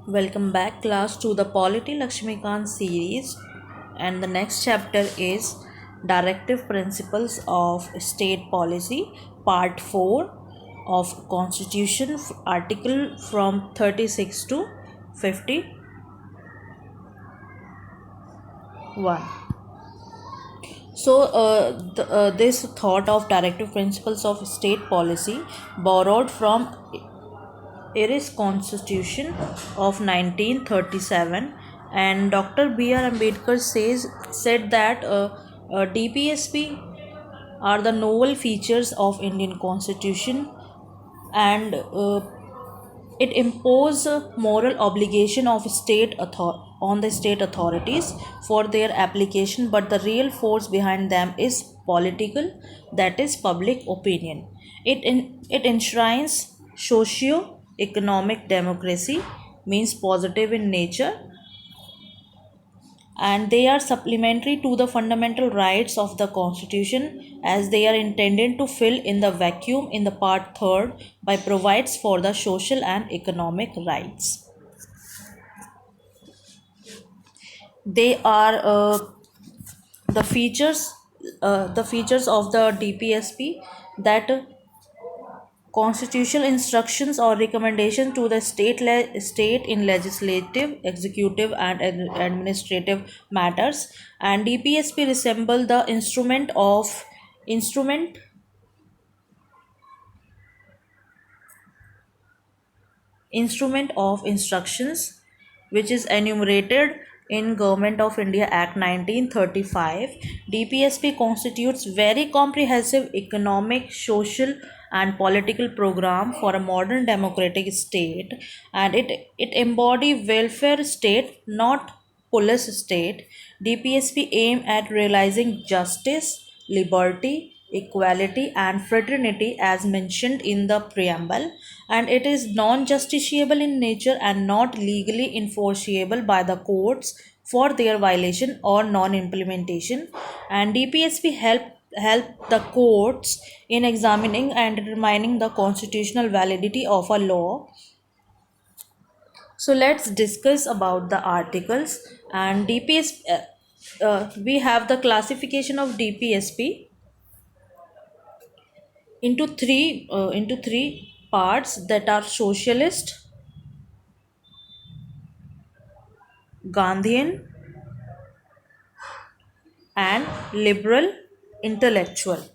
Welcome back class to the Polity Lakshmikant series, and the next chapter is Directive Principles of State Policy, Part 4 of Constitution, article from 36 to 51. This thought of directive principles of state policy borrowed from Irish Constitution of 1937, and Dr. B.R. Ambedkar said that DPSP are the novel features of Indian Constitution, and it imposes a moral obligation of on the state authorities for their application, but the real force behind them is political, that is public opinion. It enshrines socio-economic democracy, means positive in nature, and they are supplementary to the fundamental rights of the constitution, as they are intended to fill in the vacuum in the part 3rd by provides for the social and economic rights. They are the features of the DPSP, that constitutional instructions or recommendations to the state in legislative, executive, and administrative matters, and DPSP resemble the instrument instrument of instructions, which is enumerated in Government of India Act 1935. DPSP constitutes very comprehensive economic, social, and political program for a modern democratic state, and it embody welfare state, not police state. DPSP aim at realizing justice, liberty, equality, and fraternity as mentioned in the preamble, and it is non justiciable in nature and not legally enforceable by the courts for their violation or non implementation. And DPSP help the courts in examining and determining the constitutional validity of a law. So let's discuss about the articles and DPSP. We have the classification of DPSP into three parts, that are socialist, Gandhian, and liberal intellectual.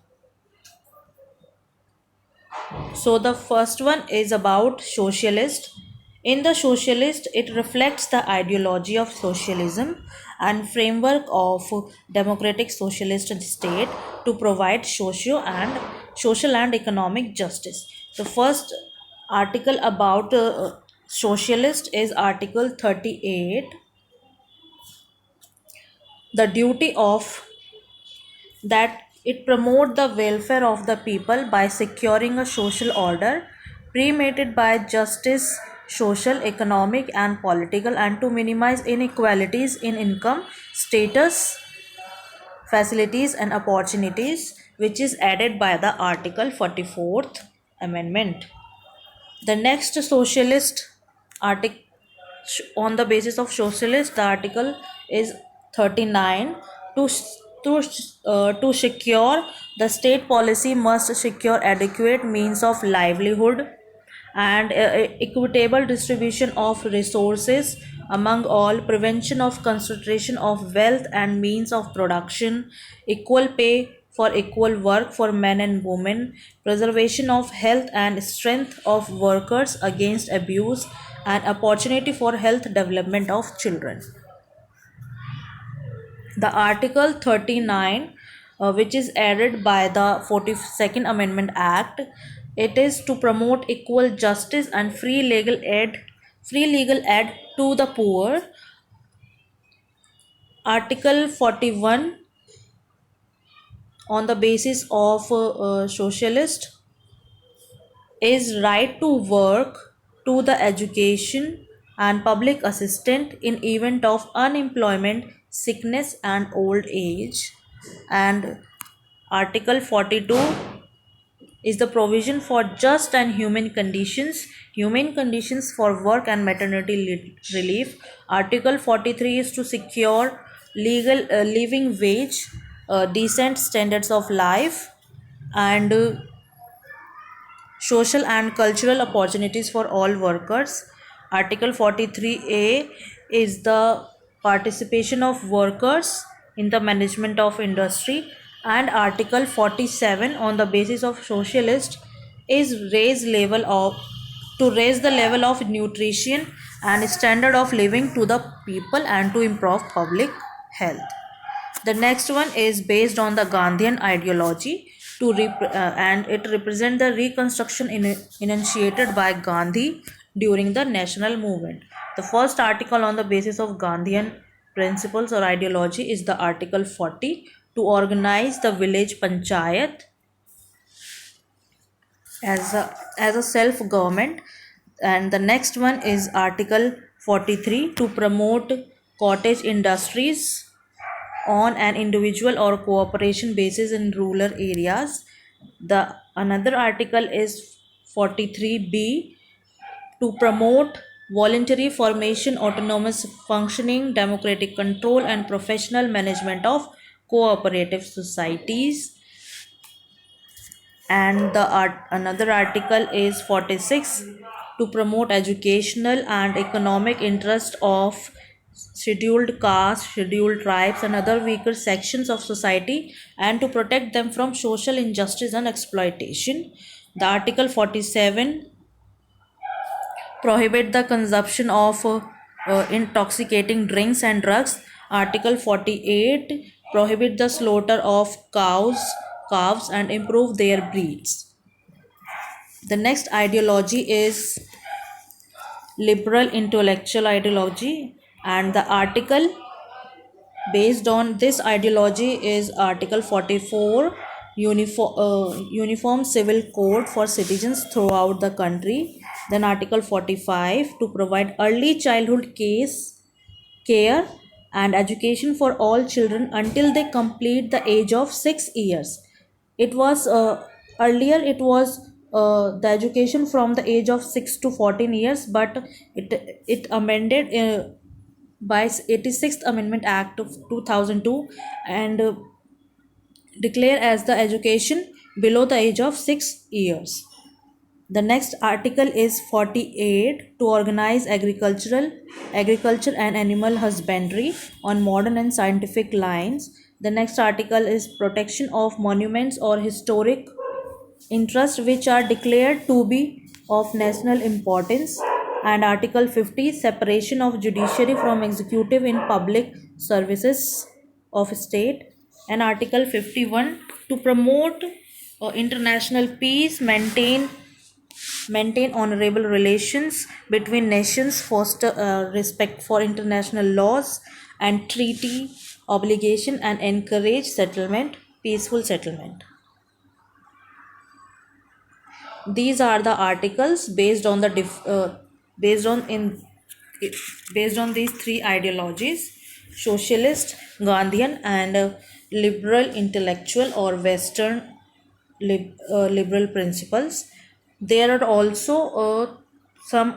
So the first one is about socialist. In the socialist, it reflects the ideology of socialism and framework of democratic socialist state to provide social and economic justice. The first article about socialist is Article 38, the duty of that it promote the welfare of the people by securing a social order premeditated by justice, social, economic, and political, and to minimize inequalities in income, status, facilities, and opportunities, which is added by the Article 44th Amendment. The next socialist article, on the basis of socialist, the article is 39. to to secure the state policy must secure adequate means of livelihood and equitable distribution of resources among all, prevention of concentration of wealth and means of production, equal pay for equal work for men and women, preservation of health and strength of workers against abuse, and opportunity for health development of children. The Article 39, which is added by the 42nd Amendment Act, it is to promote equal justice and free legal aid to the poor. Article 41, on the basis of socialist, is right to work, to the education, and public assistance in event of unemployment, sickness, and old age. And Article 42 is the provision for just and human conditions humane conditions for work and maternity relief. Article 43 is to secure legal living wage, decent standards of life, and social and cultural opportunities for all workers. Article 43A is the participation of workers in the management of industry, and Article 47 on the basis of socialist is raise the level of nutrition and standard of living to the people and to improve public health. The next one is based on the Gandhian ideology and it represents the reconstruction initiated by Gandhi during the national movement. The first article on the basis of Gandhian principles or ideology is the Article 40 to organize the village panchayat as a self government, and the next one is Article 43 to promote cottage industries on an individual or cooperation basis in rural areas. The another article is 43B to promote voluntary formation, autonomous functioning, democratic control, and professional management of cooperative societies. And another article is 46 to promote educational and economic interest of scheduled castes, scheduled tribes, and other weaker sections of society, and to protect them from social injustice and exploitation. The article 47 prohibit the consumption of intoxicating drinks and drugs. Article 48 prohibit the slaughter of calves and improve their breeds. The next ideology is liberal intellectual ideology, and the article based on this ideology is Article 44 uniform civil code for citizens throughout the country. Then Article 45 to provide early childhood care and education for all children until they complete the age of 6 years. It was earlier it was the education from the age of 6 to 14 years, but it amended by 86th Amendment Act of 2002, and declare as the education below the age of 6 years. The next article is 48 to organize agriculture and animal husbandry on modern and scientific lines. The next article is protection of monuments or historic interests which are declared to be of national importance, and Article 50 separation of judiciary from executive in public services of state, and Article 51 to promote international peace, maintain honorable relations between nations, foster respect for international laws and treaty obligation, and encourage peaceful settlement. These are the articles based on based on in based on these three ideologies: socialist, Gandhian, and liberal intellectual or western liberal principles. There are also some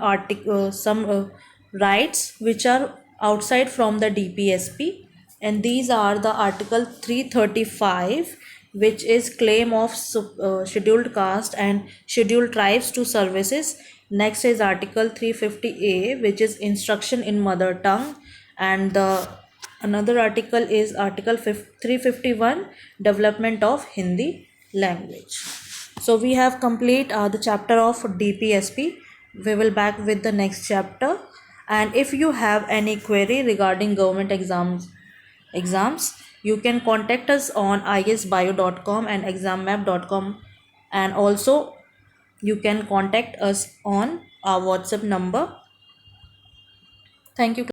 rights which are outside from the DPSP, and these are the Article 335, which is claim of scheduled caste and scheduled tribes to services. Next is Article 350A, which is instruction in mother tongue, and the another article is Article 351, development of Hindi language. So we have complete the chapter of DPSP. We will back with the next chapter, and if you have any query regarding government exams, you can contact us on isbio.com and exammap.com, and also you can contact us on our WhatsApp number. Thank you.